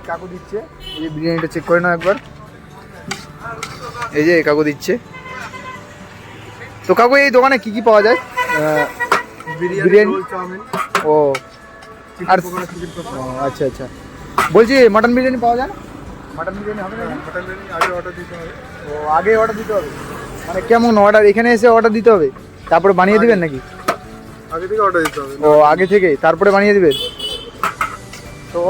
কাকু দিচ্ছে, এই যে বিরিয়ানিটা চেক করে নাও একবার। এই যে কাকু দিচ্ছে। তো কাকু এই দোকানে কি কি পাওয়া যায়? বিরিয়ানি, ও আর আচ্ছা আচ্ছা, বলছি মাটন বিরিয়ানি পাওয়া যায় না? মাটন বিরিয়ানি হবে না? মাটন বিরিয়ানি আগে অর্ডার দিতে হবে। ও আগে অর্ডার দিতে হবে, মানে কেমন অর্ডার? এখানে এসে অর্ডার দিতে হবে তারপরে বানিয়ে দিবেন নাকি? আগে থেকে অর্ডার দিতে হবে। ও আগে থেকে তারপরে বানিয়ে দিবেন। তো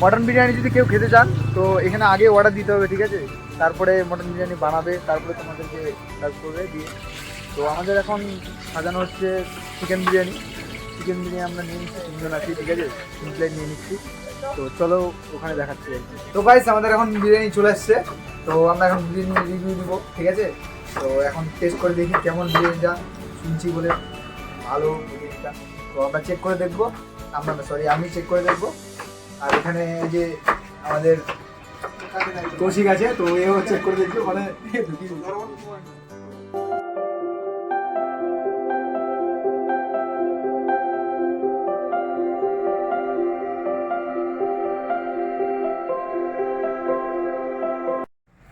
মটন বিরিয়ানি যদি কেউ খেতে চান তো এখানে আগে অর্ডার দিতে হবে, ঠিক আছে? তারপরে মটন বিরিয়ানি বানাবে, তারপরে তোমাদেরকে সার্ভ করবে দিয়ে। তো আমাদের এখন সাজানো হচ্ছে চিকেন বিরিয়ানি। চিকেন বিরিয়ানি আমরা নিয়ে নিচ্ছি, 3 জন আছি, ঠিক আছে? 3 প্লেট নিয়ে নিচ্ছি। তো চলো ওখানে দেখাচ্ছি। তো গাইস আমাদের এখন বিরিয়ানি চলে আসছে, তো আমরা এখন বিরিয়ানি রিভিউ দিব, ঠিক আছে? তো এখন টেস্ট করে দেখি কেমন বিরিয়ানিটা, শুনছি বলে ভালো বিরিয়ানিটা। তো আমরা চেক করে দেখবো, আমি চেক করে দেখবো। আর এখানে যে আমাদের কৌশিক আছে, তো এও চেক করে দেখবো মানে।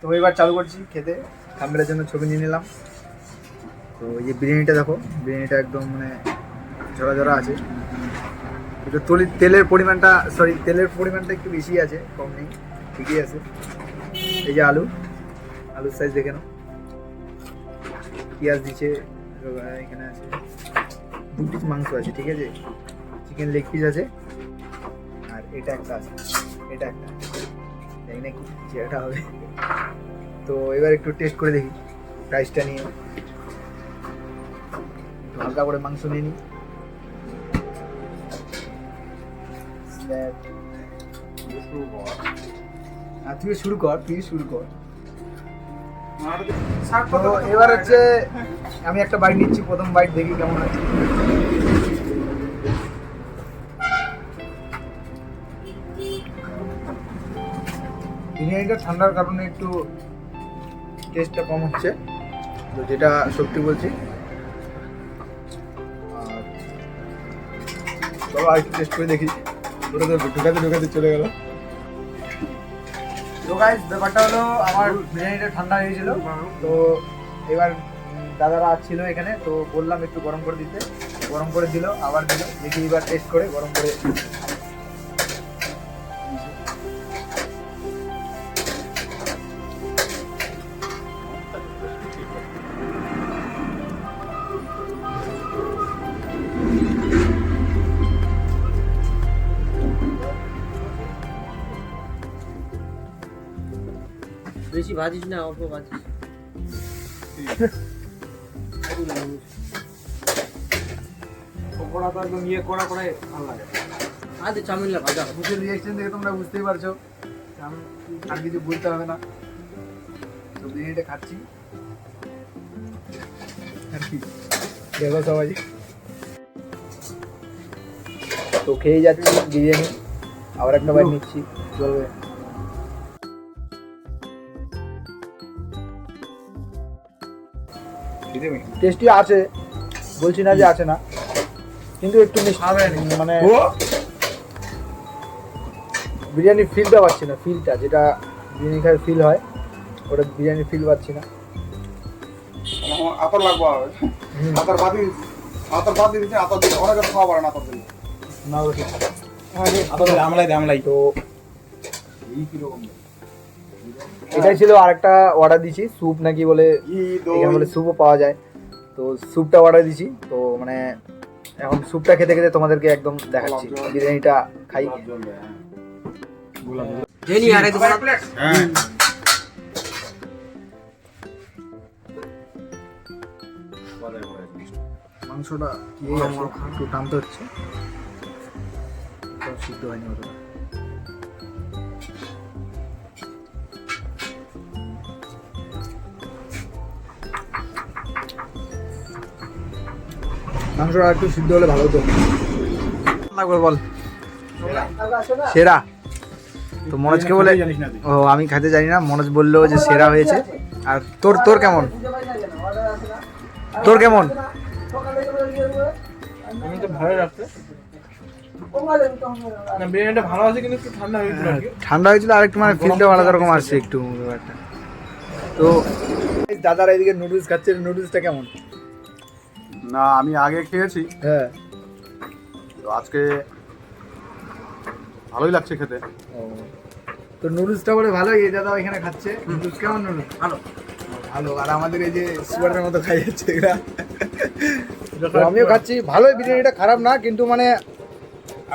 তো এবার চালু করছি খেতে, থাম্বনেলের জন্য ছবি নিয়ে নিলাম। তো এই যে বিরিয়ানিটা দেখো, বিরিয়ানিটা একদম মানে ঝরা ঝরা আছে। কিন্তু তেলের পরিমাণটা একটু বেশি আছে, কম নেই, ঠিকই আছে। এই যে আলুর সাইজ দেখে নাও। পেঁয়াজ দিচ্ছে, এখানে আছে 2 পিস মাংস আছে, ঠিক আছে? চিকেন লেগ পিস আছে, আর এটা একটা আছে, এটা একটা জানি না কি যেটা হবে। তো এবার একটু টেস্ট করে দেখি প্রাইসটা নিয়ে। একটু হালকা করে মাংস নিয়ে নিই। তুই শুরু কর। তো এবার হচ্ছে আমি একটা বাইট নিচ্ছি, প্রথম বাইট দেখি কেমন আছে। বিরিয়ানিটা ঠান্ডার কারণে একটু টেস্টটা কম হচ্ছে, তো যেটা সত্যি বলছি। চলো আর একটু টেস্ট করে দেখি। ঢুকাতে চলে গেল। তো গাইস ব্যাপারটা হলো আমার বিরিয়ানিটা ঠান্ডা হয়েছিল, তো এবার দাদারা ছিল এখানে, তো বললাম একটু গরম করে দিতে, গরম করে দিল, আবার দিল। দেখি এবার টেস্ট করে গরম করে। বেশি ভাজিস না, অল্প ভাজিস। পকোড়া তো একদম ইয়ে করা ভালো লাগে। আদে চাউমিনটা ভাজা। মুখের রিয়াকশন দেখে তোমরা বুঝতেই পারছো, আমি আর কিছু বলতে হবে না। তো বিরিয়ানিটা খাচ্ছি আর কি, দেখো সবাই। তো খেয়ে যাচ্ছি বিরিয়ানি, আবার একটা বাইট নিচ্ছি, চলবে। টেস্টি আছে, বলছি না যে আছে না, কিন্তু একটু মানে বিরিয়ানির ফিলটা পাচ্ছি না, ফিলটা যেটা বিরিয়ানি খায় ফিল হয়, ওটা বিরিয়ানির ফিল পাচ্ছি না। আতর লাগবো, আতর বাদ দিচ্ছে, আতর দিলে অনেক খাওয়া পারে না, আতর দিলে না আতর দিলে আমলাই। তো এটাই ছিল আরেকটা অর্ডার দিয়েছি, স্যুপ নাকি বলে, এখানে বলে স্যুপও পাওয়া যায়। তো স্যুপটা অর্ডার দিয়েছি, তো মানে এখন স্যুপটা খেতে খেতে তোমাদেরকে একদম দেখাচ্ছি বিরিয়ানিটা খাই। মাংসটা কি একটু টানতে হচ্ছে, সিদ্ধ হয়নি অতটা। মাংসটা একটু সিদ্ধ হলে ভালো হতো। লাগবে বল সেরা। তো মনোজকে বলে, ও আমি খেতে জানি না, মনোজ বললো যে সেরা হয়েছে। আর তোর কেমন? আমি তো ভালো লাগছে। না বিরিয়ানিটা ভালো আছে কিন্তু একটু ঠান্ডা হয়েছিল আর কি। ঠান্ডা হয়েছিল আর একটু মানে ফিলটা আলাদা রকম আসছে একটু ব্যাপারটা। তো এই দাদারা এদিকে নুডলস খাচ্ছে, নুডলসটা কেমন? না আমি আগে খেয়েছি, হ্যাঁ তো আজকে ভালোই লাগছে খেতে। ও, তো নুডলসটা বলে ভালো, এই দাদা এখানে খাচ্ছে নুডলস কেমন? নুডলস ভালো। ভালো। আর আমাদের এই যে সুগারের মতো খাই যাচ্ছে এরা। তো আমিও খাচ্ছি, ভালোই বিরিয়ানিটা, খারাপ না, কিন্তু মানে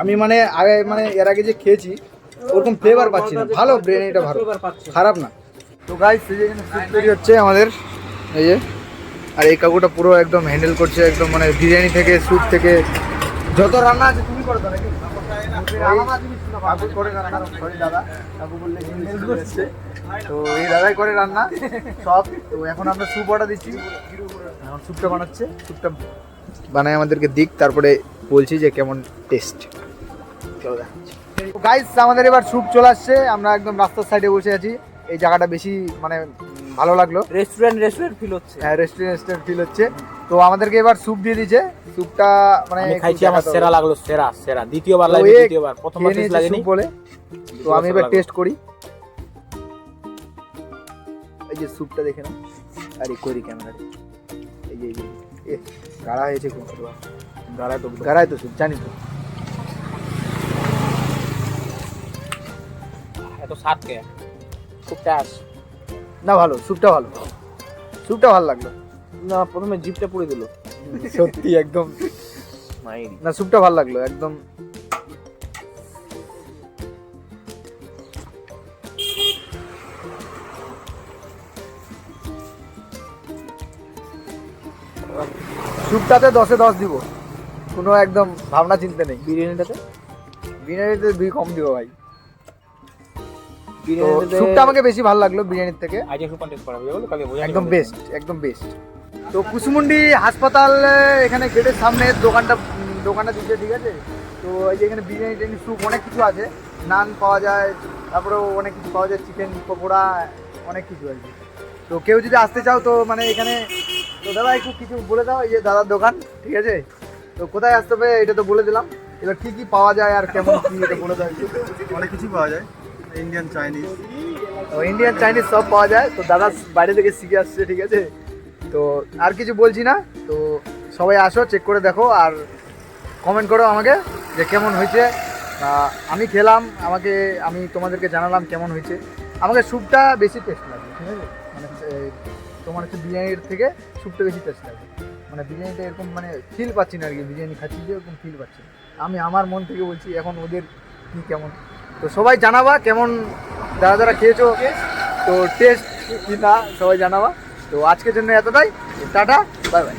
আমি মানে আগে মানে এর আগে যে খেয়েছি ওরকম ফ্লেভার পাচ্ছি না। ভালো বিরিয়ানিটা, ভালো, এবার পাচ্ছি। খারাপ না। তো গাইস এই যে এখানে স্যুপ তৈরি হচ্ছে আমাদের, এই যে, আর এই কাকুটা পুরো একদম হ্যান্ডেল করছে একদম, মানে বিরিয়ানি থেকে স্যুপ থেকে যত রান্না আছে তুমি করো তো নাকি? কাকু করে রান্না, সরি দাদা, কাকু বললে এসছে, তো এই দাদাই করে রান্না সব। তো এখন আমরা স্যুপ অর্ডার দিচ্ছি, এখন স্যুপটা বানাচ্ছে, স্যুপটা বানায় আমাদেরকে দিক, তারপরে বলছি যে কেমন টেস্ট। চলো দেখাচ্ছি। গাইস আমাদের এবার স্যুপ চলে আসছে, আমরা একদম রাস্তার সাইডে বসে আছি, এই জায়গাটা বেশি মানে ভালো লাগলো। রেস্টুরেন্ট ফিল হচ্ছে। হ্যাঁ রেস্টুরেন্ট ফিল হচ্ছে। তো আমাদেরকে এবার স্যুপ দিয়ে দিয়েছে, স্যুপটা মানে আমি খাইছি, একটু আমার দেখাতে সেরা হবে। লাগলো, সেরা সেরা। দ্বিতীয়বার তো লাগবে, এ দ্বিতীয়বার, প্রথমবার খেয়ে টেস্ট নিয়েছে লাগেনি স্যুপ বলে, তো আমি এবার টেস্ট করি। এই যে স্যুপটা দেখে নাও, আরে করি ক্যামেরা, এই যে এ গাড়া হয়েছে কোন গাড়ায় তো স্যুপ জানি তো। এত স্বাদ কে, খুব টাস না ভালো, স্যুপটা ভালো, স্যুপটা ভালো লাগলো। না, প্রথমে জিভটা পুড়ে দিল। সত্যি একদম, মাইরি না স্যুপটা ভালো লাগলো একদম। স্যুপটাতে 10-এ 10 দিব, কোনো একদম ভাবনা চিন্তা নেই। বিরিয়ানিটাতে, বিরিয়ানিতে 2 কম দিব ভাই। তো বিরিয়ানিটাতে স্যুপটা আমাকে বেশি ভালো লাগলো বিরিয়ানির থেকে, আজকে সুপার টেস্ট করা হবে বলো, কালকে বোঝা একদম বেস্ট, একদম বেস্ট। তো কুসুমুন্ডি হাসপাতাল এখানে গেটের সামনে দোকানটা দিচ্ছে, ঠিক আছে। তো এই যে এখানে বিরিয়ানি টিরিয়ানি স্যুপ অনেক কিছু আছে, নান পাওয়া যায়, তারপরেও অনেক কিছু পাওয়া যায়, চিকেন পকোড়া, অনেক কিছু আর কি। তো কেউ যদি আসতে চাও তো মানে এখানে, তো দাদা একটু কিছু বলে দাও, এই যে দাদার দোকান, ঠিক আছে। তো কোথায় আসতে হবে এটা তো বলে দিলাম, এবার কি কি পাওয়া যায় আর কেমন কি এটা বলে দাও একটু। অনেক কিছু পাওয়া যায়, ইন্ডিয়ান চাইনিজ। তো ইন্ডিয়ান চাইনিজ সব পাওয়া যায়, তো দাদা বাইরে থেকে শিখে আসছে, ঠিক আছে। তো আর কিছু বলছি না, তো সবাই আসো, চেক করে দেখো, আর কমেন্ট করো আমাকে যে কেমন হয়েছে। আমি খেলাম, আমি তোমাদেরকে জানালাম কেমন হয়েছে। আমাকে স্যুপটা বেশি টেস্ট লাগে, ঠিক আছে, মানে তোমার হচ্ছে বিরিয়ানির থেকে স্যুপটা বেশি টেস্ট লাগে, মানে বিরিয়ানিটা এরকম মানে ফিল পাচ্ছি না আর কি, বিরিয়ানি খাচ্ছি যে এরকম ফিল পাচ্ছি না। আমি আমার মন থেকে বলছি, এখন ওদের কি কেমন, তো সবাই জানাবা কেমন, যারা খেয়েছো তো টেস্ট কি না সবাই জানাবা। তো আজকের জন্য এতটাই, টাটা, বাই বাই।